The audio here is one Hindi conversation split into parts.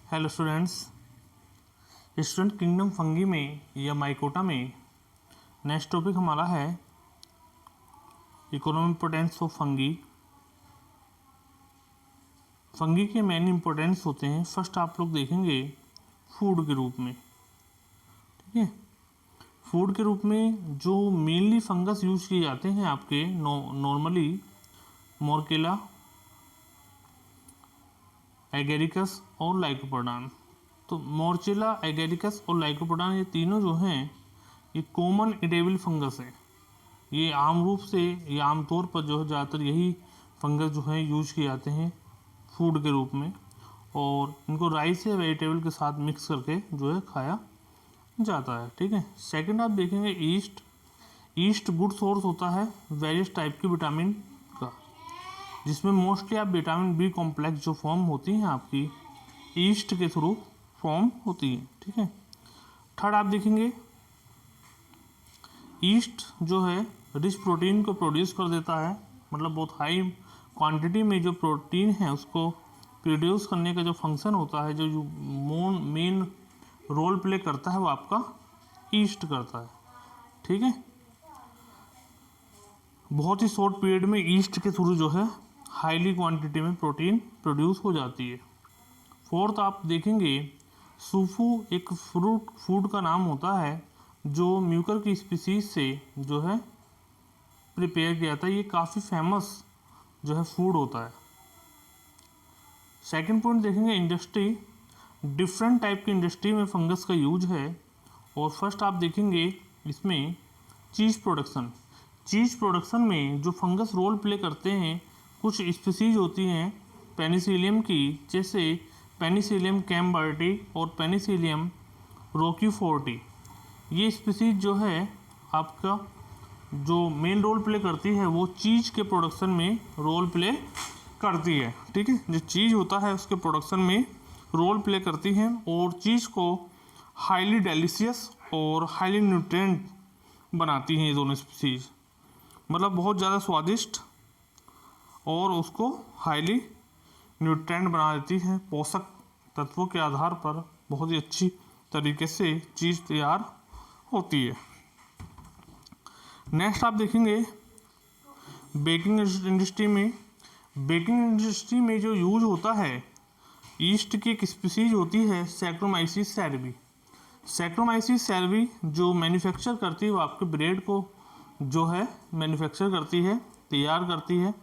हेलो स्टूडेंट किंगडम फंगी में या माइकोटा में नेक्स्ट टॉपिक हमारा है economic importance of fungi. Fungi के मेन इम्पोर्टेंस होते हैं, फर्स्ट आप लोग देखेंगे फूड के रूप में। ठीक है, फूड के रूप में जो मेनली फंगस यूज किए जाते हैं आपके नॉर्मली मोरकेला, एगेरिकस और लाइकोपोडान। तो मोरचेला, एगेरिकस और लाइकोपोडान ये तीनों जो हैं ये कॉमन इडेबल फंगस है। ये आम रूप से या आमतौर पर जो है ज़्यादातर यही फंगस जो है यूज किए जाते हैं फूड के रूप में, और इनको राइस या वेजिटेबल के साथ मिक्स करके जो है खाया जाता है। ठीक है, सेकंड आप देखेंगे ईस्ट गुड सोर्स होता है वेरियस टाइप के विटामिन का, जिसमें मोस्टली आप विटामिन बी कॉम्प्लेक्स जो फॉर्म होती हैं आपकी ईस्ट के थ्रू फॉर्म होती है। ठीक है, थर्ड आप देखेंगे ईस्ट जो है रिच प्रोटीन को प्रोड्यूस कर देता है, मतलब बहुत हाई क्वांटिटी में जो प्रोटीन है उसको प्रोड्यूस करने का जो फंक्शन होता है, जो मेन रोल प्ले करता है वो आपका ईस्ट करता है। ठीक है, बहुत ही शॉर्ट पीरियड में ईस्ट के थ्रू जो है हाईली क्वांटिटी में प्रोटीन प्रोड्यूस हो जाती है। फोर्थ आप देखेंगे सूफू एक फूड का नाम होता है जो म्यूकर की स्पीसीज से जो है प्रिपेयर किया जाता है। ये काफ़ी फेमस जो है फूड होता है। सेकंड पॉइंट देखेंगे इंडस्ट्री, डिफरेंट टाइप की इंडस्ट्री में फंगस का यूज है। और फर्स्ट आप देखेंगे इसमें चीज़ प्रोडक्शन में जो फंगस रोल प्ले करते हैं कुछ स्पीसीज होती हैं पेनिसिलियम की, जैसे पेनिसिलियम कैम्बर्टी और पेनिसिलियम रोक्यूफोर्टी। ये स्पीसीज जो है आपका जो मेन रोल प्ले करती है वो चीज़ के प्रोडक्शन में रोल प्ले करती है। ठीक है, जो चीज़ होता है उसके प्रोडक्शन में रोल प्ले करती है, और चीज़ को हाईली डेलिशियस और हाईली न्यूट्रिएंट बनाती हैं ये दोनों स्पीसीज, मतलब बहुत ज़्यादा स्वादिष्ट और उसको हाईली न्यूट्रिएंट बना देती है। पोषक तत्वों के आधार पर बहुत ही अच्छी तरीके से चीज़ तैयार होती है। नेक्स्ट आप देखेंगे बेकिंग इंडस्ट्री में जो यूज होता है ईस्ट की एक स्पीसीज होती है सैक्रोमाइसिस सेरेवी जो मैन्युफैक्चर करती है वो आपके ब्रेड को जो है मैन्युफैक्चर करती है, तैयार करती है,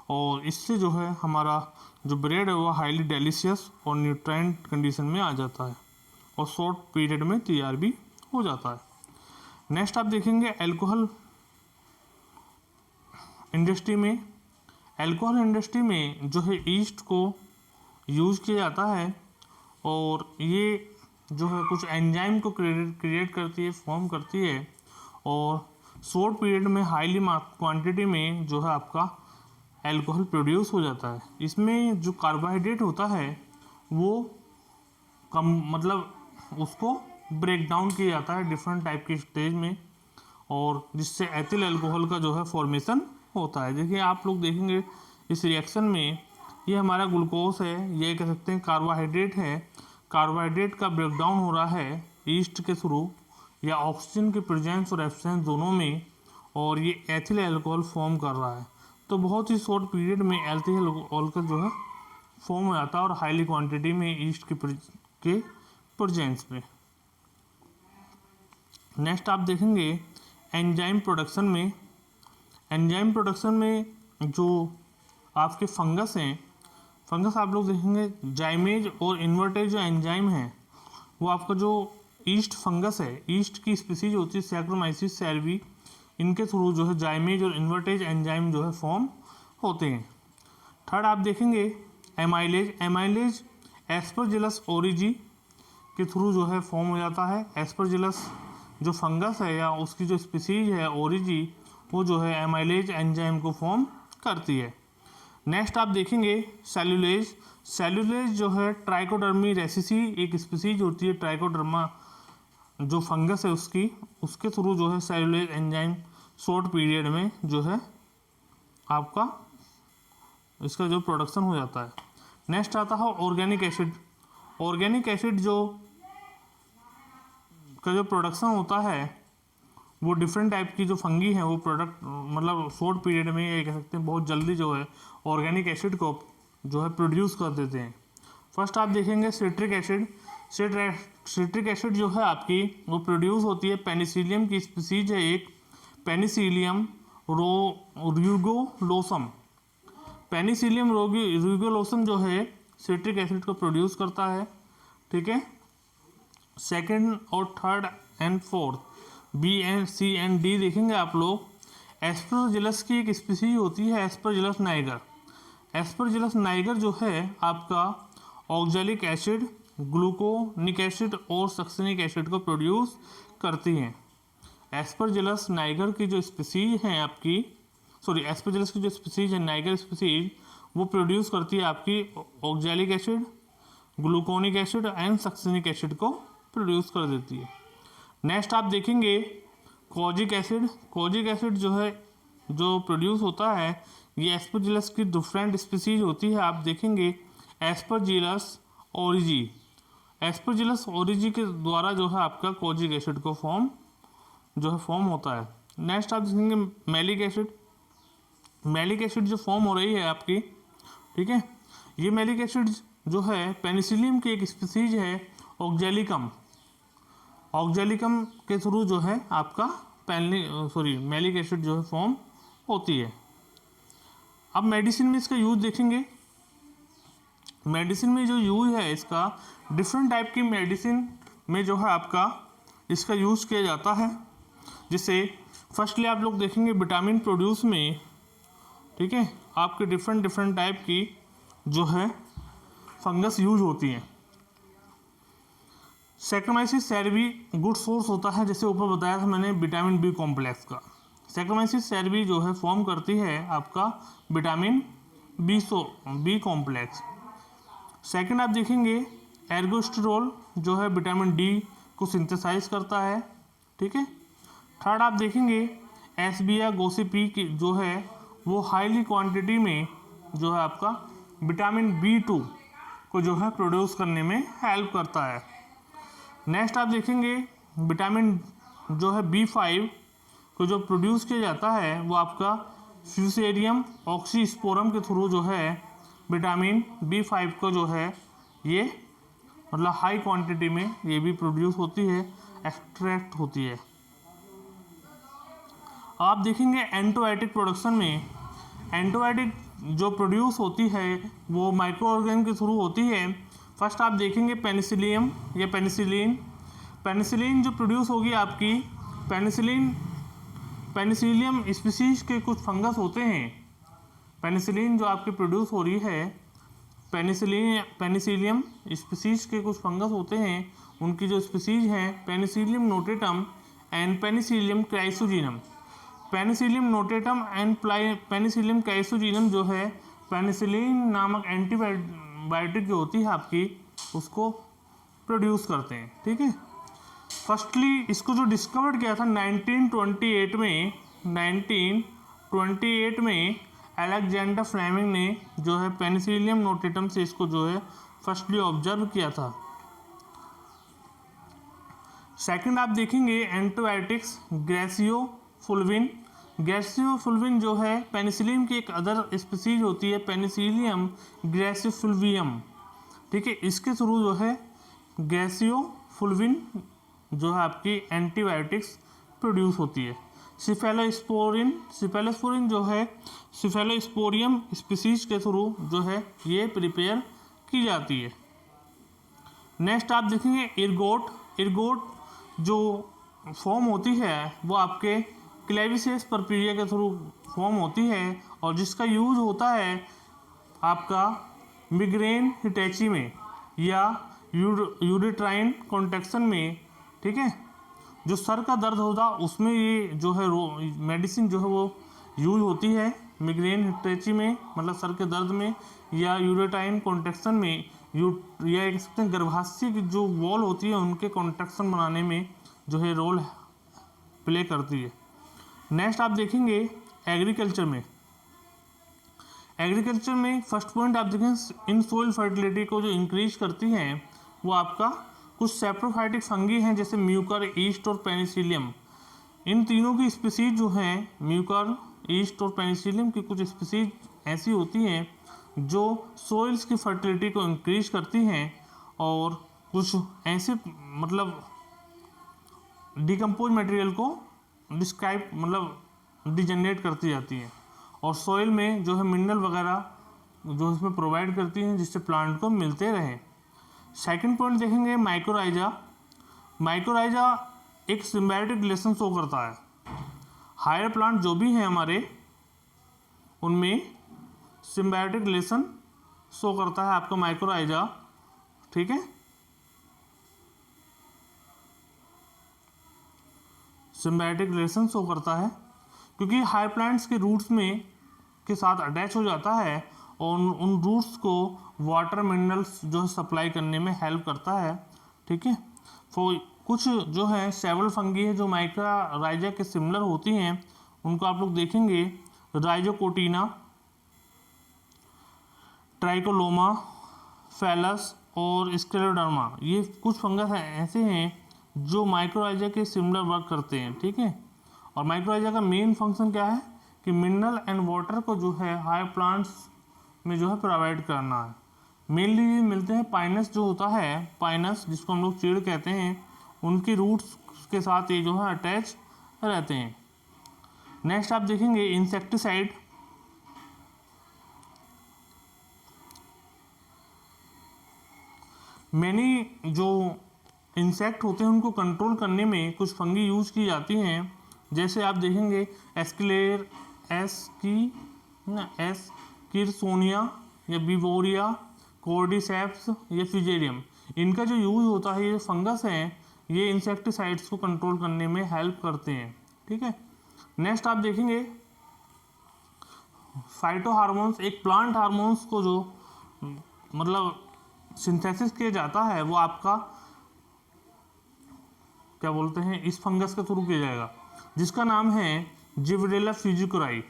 और इससे जो है हमारा जो ब्रेड है वो हाईली डेलिशियस और न्यूट्रिएंट कंडीशन में आ जाता है और शॉर्ट पीरियड में तैयार भी हो जाता है। नेक्स्ट आप देखेंगे अल्कोहल इंडस्ट्री में जो है ईस्ट को यूज किया जाता है, और ये जो है कुछ एंजाइम को क्रिएट करती है, फॉर्म करती है, और शॉर्ट पीरियड में हाईली क्वांटिटी में जो है आपका अल्कोहल प्रोड्यूस हो जाता है। इसमें जो कार्बोहाइड्रेट होता है वो कम, मतलब उसको ब्रेक डाउन किया जाता है डिफरेंट टाइप के स्टेज में, और जिससे एथिल अल्कोहल का जो है फॉर्मेशन होता है। देखिए आप लोग देखेंगे इस रिएक्शन में ये हमारा ग्लूकोज है, ये कह सकते हैं कार्बोहाइड्रेट है, कार्बोहाइड्रेट का ब्रेक डाउन हो रहा है ईस्ट के थ्रू या ऑक्सीजन के प्रेजेंस और एब्सेंस दोनों में, और ये एथिल अल्कोहल फॉर्म कर रहा है। तो बहुत ही शॉर्ट पीरियड में एथिल अल्कोहल का जो है फॉर्म हो जाता है और हाईली क्वांटिटी में ईस्ट के प्रेजेंस में। नेक्स्ट आप देखेंगे एंजाइम प्रोडक्शन में जो आपके फंगस हैं, फंगस आप लोग देखेंगे जाइमेज और इन्वर्टेज जो एंजाइम है वो आपका जो ईस्ट फंगस है, ईस्ट की स्पीसीज होती है सैक्रोमाइसिस सेरेवी, इनके थ्रू जो है जाइमेज और इन्वर्टेज एंजाइम जो है फॉर्म होते हैं। थर्ड आप देखेंगे एमाइलेज एस्परजिलस ओरिजी के थ्रू जो है फॉर्म हो जाता है। एस्परजिलस जो फंगस है या उसकी जो स्पीसीज है ओरिजी, वो जो है एमाइलेज एंजाइम को फॉर्म करती है। नेक्स्ट आप देखेंगे सेल्यूलेज जो है ट्राइकोडर्मी रेसिसी एक स्पीसीज होती है, ट्राइकोडर्मा जो फंगस है उसके थ्रू जो है सेल्यूलेज एंजाइम शॉर्ट पीरियड में जो है आपका इसका जो प्रोडक्शन हो जाता है। नेक्स्ट आता है ऑर्गेनिक एसिड। ऑर्गेनिक एसिड जो का जो प्रोडक्शन होता है वो डिफरेंट टाइप की जो फंगी हैं वो प्रोडक्ट मतलब शॉर्ट पीरियड में ये कह सकते हैं बहुत जल्दी जो है ऑर्गेनिक एसिड को जो है प्रोड्यूस कर देते हैं। फर्स्ट आप देखेंगे सिट्रिक एसिड। सिट्रिक एसिड जो है आपकी वो प्रोड्यूस होती है पेनिसिलियम की स्पीसीज है एक, पेनिसिलियम रूगोलोसम। पेनिसिलियम रूगोलोसम जो है सिट्रिक एसिड को प्रोड्यूस करता है, ठीक है। सेकंड और third and fourth B and C and D देखेंगे आप लोग। एस्परजिलस की एक स्पीसीज होती है एस्परजिलस नाइगर। एस्परजिलस नाइगर जो है आपका ऑक्जेलिक एसिड, ग्लूकोनिक एसिड और सक्सिनिक एसिड को प्रोड्यूस करती हैं। एस्परजिलस नाइगर की जो स्पीसीज हैं आपकी एस्परजिलस की जो स्पीसीज है नाइगर स्पीसीज वो प्रोड्यूस करती है आपकी oxalic acid, gluconic acid and succinic acid को प्रोड्यूस कर देती है। नेक्स्ट आप देखेंगे कोजिक एसिड। कोजिक एसिड जो है जो प्रोड्यूस होता है ये एस्परजिलस की डिफरेंट स्पीसीज होती है। आप देखेंगे एस्परजिलस ओरिजी, एस्परजिलस ओरिजी के द्वारा जो है आपका कोजिक एसिड को फॉर्म होता है। नेक्स्ट आप देखेंगे मैलिक एसिड। मैलिक एसिड जो फॉर्म हो रही है आपकी, ठीक है, ये मैलिक एसिड जो है पेनिसिलियम की एक स्पीसीज है ऑक्जेलिकम। ऑक्जेलिकम के थ्रू जो है आपका मैलिक एसिड जो है फॉर्म होती है। अब मेडिसिन में इसका यूज देखेंगे। मेडिसिन में जो यूज है इसका डिफरेंट टाइप की मेडिसिन में जो है आपका इसका यूज़ किया जाता है। जिससे फर्स्टली आप लोग देखेंगे विटामिन प्रोड्यूस में, ठीक है, आपके डिफरेंट टाइप की जो है फंगस यूज होती हैं। सैक्रोमाइसिस सेरेवी गुड सोर्स होता है, जैसे ऊपर बताया था मैंने विटामिन बी कॉम्प्लेक्स का। सैक्रोमाइसिस सेरेवी जो है फॉर्म करती है आपका विटामिन बी कॉम्प्लेक्स। सेकंड आप देखेंगे एर्गोस्टेरोल जो है विटामिन डी को सिंथेसाइज करता है, ठीक है। थर्ड आप देखेंगे एस्बिया गोसिपी की जो है वो हाईली क्वांटिटी में जो है आपका विटामिन B2 को जो है प्रोड्यूस करने में हेल्प करता है। नेक्स्ट आप देखेंगे विटामिन जो है B5 को जो प्रोड्यूस किया जाता है वो आपका फ्यूसेरियम ऑक्सीस्पोरम के थ्रू जो है विटामिन B5 को जो है ये मतलब हाई क्वांटिटी में ये भी प्रोड्यूस होती है, एक्सट्रैक्ट होती है। आप देखेंगे एंटीबायोटिक प्रोडक्शन में एंटीबायोटिक जो प्रोड्यूस होती है वो माइक्रो ऑर्गेनिज्म के थ्रू होती है। फर्स्ट आप देखेंगे पेनिसिलियम या पेनिसिलिन जो प्रोड्यूस होगी आपकी पेनिसिलियम स्पीसीज के कुछ फंगस होते हैं। पेनिसिलिन जो आपकी प्रोड्यूस हो रही है पेनिसिलियम स्पीसीज के कुछ फंगस होते हैं, उनकी जो स्पीसीज हैं Penicillium notatum and Penicillium chrysogenum. Penicillium notatum and Penicillium chrysogenum जो है पेनिसिलिन नामक एंटीबायोटिक जो होती है आपकी उसको प्रोड्यूस करते हैं, ठीक है। फर्स्टली इसको जो डिस्कवर किया था 1928 में अलेक्जेंडर फ्लेमिंग ने जो है पेनिसिलियम नोटेटम से इसको जो है फर्स्टली ऑब्जर्व किया था। सेकंड आप देखेंगे एंटीबायोटिक्स ग्रेसियोफुल्विन जो है पेनिसिलिन की एक अदर स्पीसीज होती है पेनिसिलियम ग्रेसियोफुल्वियम, ठीक है। इसके थ्रू जो है ग्रेसियोफुल्विन जो है आपकी एंटीबायोटिक्स प्रोड्यूस होती है। सिफेलोस्पोरिन जो है सिफेलोस्पोरियम स्पीसीज के थ्रू जो है ये प्रिपेयर की जाती है। नेक्स्ट आप देखेंगे इर्गोट जो फॉर्म होती है वो आपके क्लेविसेस परपीरिया के थ्रू फॉर्म होती है और जिसका यूज होता है आपका मिग्रेन हिटैची में या यूरेट्राइन कॉन्ट्रैक्शन में, ठीक है। जो सर का दर्द होता उसमें ये जो है मेडिसिन जो है वो यूज होती है मिग्रेन हिटैची में मतलब सर के दर्द में या यूरेट्राइन कॉन्ट्रैक्शन में या एक सकते हैं गर्भाशय की जो वॉल होती है उनके कॉन्ट्रैक्शन बनाने में जो है रोल प्ले करती है। नेक्स्ट आप देखेंगे एग्रीकल्चर में फर्स्ट पॉइंट आप देखें इन सोइल फर्टिलिटी को जो इंक्रीज करती हैं वो आपका कुछ सेप्रोफाइटिक फंगी हैं जैसे म्यूकर, ईस्ट और पेनिसिलियम। इन तीनों की स्पीसीज जो हैं, म्यूकर, ईस्ट और पेनिसिलियम की कुछ स्पीसीज ऐसी होती हैं जो सोइल्स की फर्टिलिटी को इंक्रीज करती हैं और कुछ ऐसे मतलब डिकम्पोज मटेरियल को डिस्क्राइब मतलब डिजनरेट करती जाती हैं और सॉइल में जो है मिनरल वगैरह जो इसमें प्रोवाइड करती हैं जिससे प्लांट को मिलते रहें। सेकंड पॉइंट देखेंगे माइक्रोराइजा। माइक्रोराइजा एक सिम्बायोटिक रिलेशन शो करता है। हायर प्लांट जो भी हैं हमारे उनमें सिम्बायोटिक रिलेशन शो करता है आपका माइक्रोराइजा, ठीक है। सिम्बायोटिक रिलेशन शो करता है क्योंकि हायर प्लांट्स के रूट्स में के साथ अटैच हो जाता है और उन रूट्स को वाटर मिनरल्स जो है सप्लाई करने में हेल्प करता है, ठीक है। कुछ जो है सेवरल फंगी है जो माइक्रोराइजा के सिमिलर होती हैं, उनको आप लोग देखेंगे राइजोकोटिना, ट्राइकोलोमा, फैलस और स्क्लेरोडर्मा। ये कुछ फंगस ऐसे हैं जो माइक्रोराइजा के सिमिलर वर्क करते हैं, ठीक है। और माइक्रोराइजा का मेन फंक्शन क्या है कि मिनरल एंड वाटर को जो है हायर प्लांट्स में जो है प्रोवाइड करना है। मेनली ये मिलते हैं पाइनस जो होता है, पाइनस जिसको हम लोग चीड़ कहते हैं, उनके रूट्स के साथ ये जो है अटैच रहते हैं। नेक्स्ट आप देखेंगे इंसेक्टिसाइड। मैनी जो इंसेक्ट होते हैं उनको कंट्रोल करने में कुछ फंगी यूज की जाती हैं, जैसे आप देखेंगे एस्किलेर, एस्किरसोनिया या बिवोरिया, कोर्डिसेप्स या फिजेरियम। इनका जो यूज होता है, ये फंगस हैं, ये इंसेक्टिसाइड्स को कंट्रोल करने में हेल्प करते हैं, ठीक है। नेक्स्ट आप देखेंगे फाइटो हार्मोन्स। एक प्लांट हार्मोन्स को जो मतलब सिंथेसिस किया जाता है वो आपका क्या बोलते हैं इस फंगस के थ्रू किया जाएगा, जिसका नाम है जिबरेला फ्यूजिकोराई।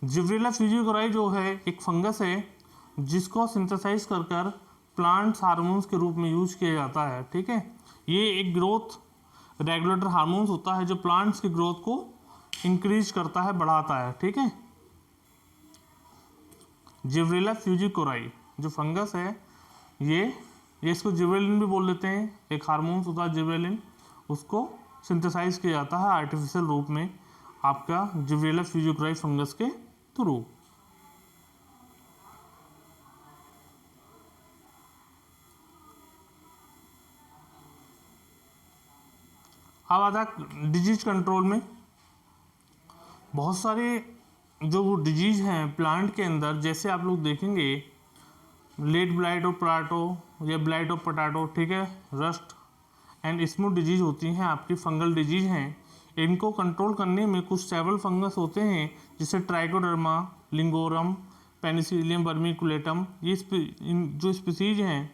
जिबरेला फ्यूजिकोराई जो है एक फंगस है जिसको सिंथेसाइज कर प्लांट्स हार्मोन्स के रूप में यूज किया जाता है, ठीक है। ये एक ग्रोथ रेगुलेटर हार्मोन्स होता है जो प्लांट्स की ग्रोथ को इंक्रीज करता है, बढ़ाता है, ठीक है। जिबरेला फ्यूजिकोराई जो फंगस है ये इसको जिबरेलिन भी बोल देते हैं। एक हार्मोन्स होता है जिबरेलिन, उसको सिंथेसाइज किया जाता है आर्टिफिशियल रूप में आपका जिबरेला फ्यूजिकोराई फंगस के थ्रू। अब आता है डिजीज कंट्रोल में। बहुत सारे जो डिजीज हैं प्लांट के अंदर, जैसे आप लोग देखेंगे लेट ब्लाइट ऑफ पटाटो या ब्लाइट ऑफ पटाटो, ठीक है, रस्ट एंड स्मूथ डिजीज होती हैं, आपकी फंगल डिजीज हैं। इनको कंट्रोल करने में कुछ सेवरल फंगस होते हैं जैसे ट्राइकोडर्मा, लिंगोरम, पेनिसिलियम वर्मिकुलेटम। ये जो स्पीसीज हैं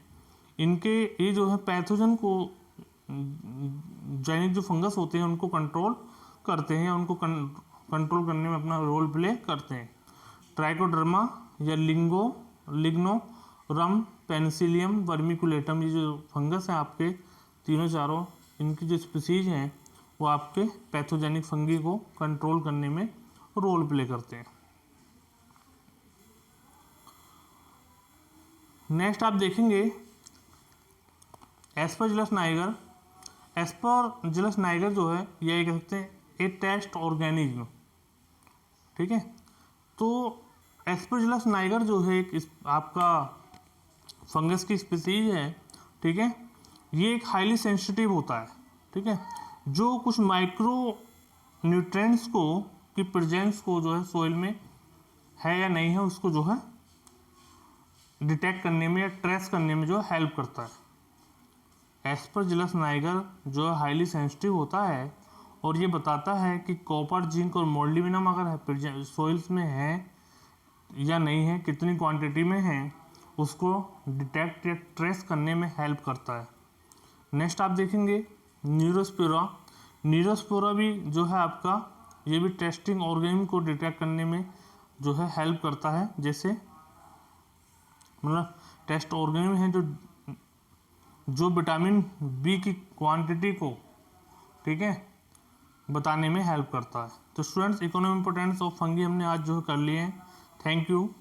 इनके ये जो है पैथोजन को जैनिक जो फंगस होते हैं उनको कंट्रोल करते हैं, उनको कंट्रोल करने में अपना रोल प्ले करते हैं। ट्राइकोडर्मा या लिग्नोरम, पेनिसिलियम वर्मिकुलेटम, ये जो फंगस हैं आपके तीनों चारों, इनकी जो स्पीसीज हैं वो आपके पैथोजेनिक फंगी को कंट्रोल करने में रोल प्ले करते हैं। नेक्स्ट आप देखेंगे एस्परजिलस नाइगर। एस्परजिलस नाइगर जो है ये कह सकते हैं ए टेस्ट ऑर्गेनिज्म, ठीक है। तो एस्परजिलस नाइगर जो है आपका फंगस की स्पीसीज है, ठीक है। ये एक हाईली सेंसिटिव होता है, ठीक है, जो कुछ माइक्रो न्यूट्रिएंट्स को की प्रेजेंस को जो है सोइल में है या नहीं है उसको जो है डिटेक्ट करने में या ट्रेस करने में जो हेल्प करता है। एस्परजिलस नाइगर जो है हाईली सेंसिटिव होता है और ये बताता है कि कॉपर, जिंक और मोल्डिबिनम अगर सोइल्स में है या नहीं है, कितनी क्वांटिटी में है, उसको डिटेक्ट या ट्रेस करने में हेल्प करता है। नेक्स्ट आप देखेंगे न्यूरोस्पोरा। न्यूरोस्पोरा भी जो है आपका ये भी टेस्टिंग ऑर्गेनिज्म को डिटेक्ट करने में जो है हेल्प करता है। जैसे मतलब टेस्ट ऑर्गेनिज्म है जो जो विटामिन बी की क्वांटिटी को, ठीक है, बताने में हेल्प करता है। तो students, economic importance of fungi हमने आज जो कर लिए हैं। Thank you.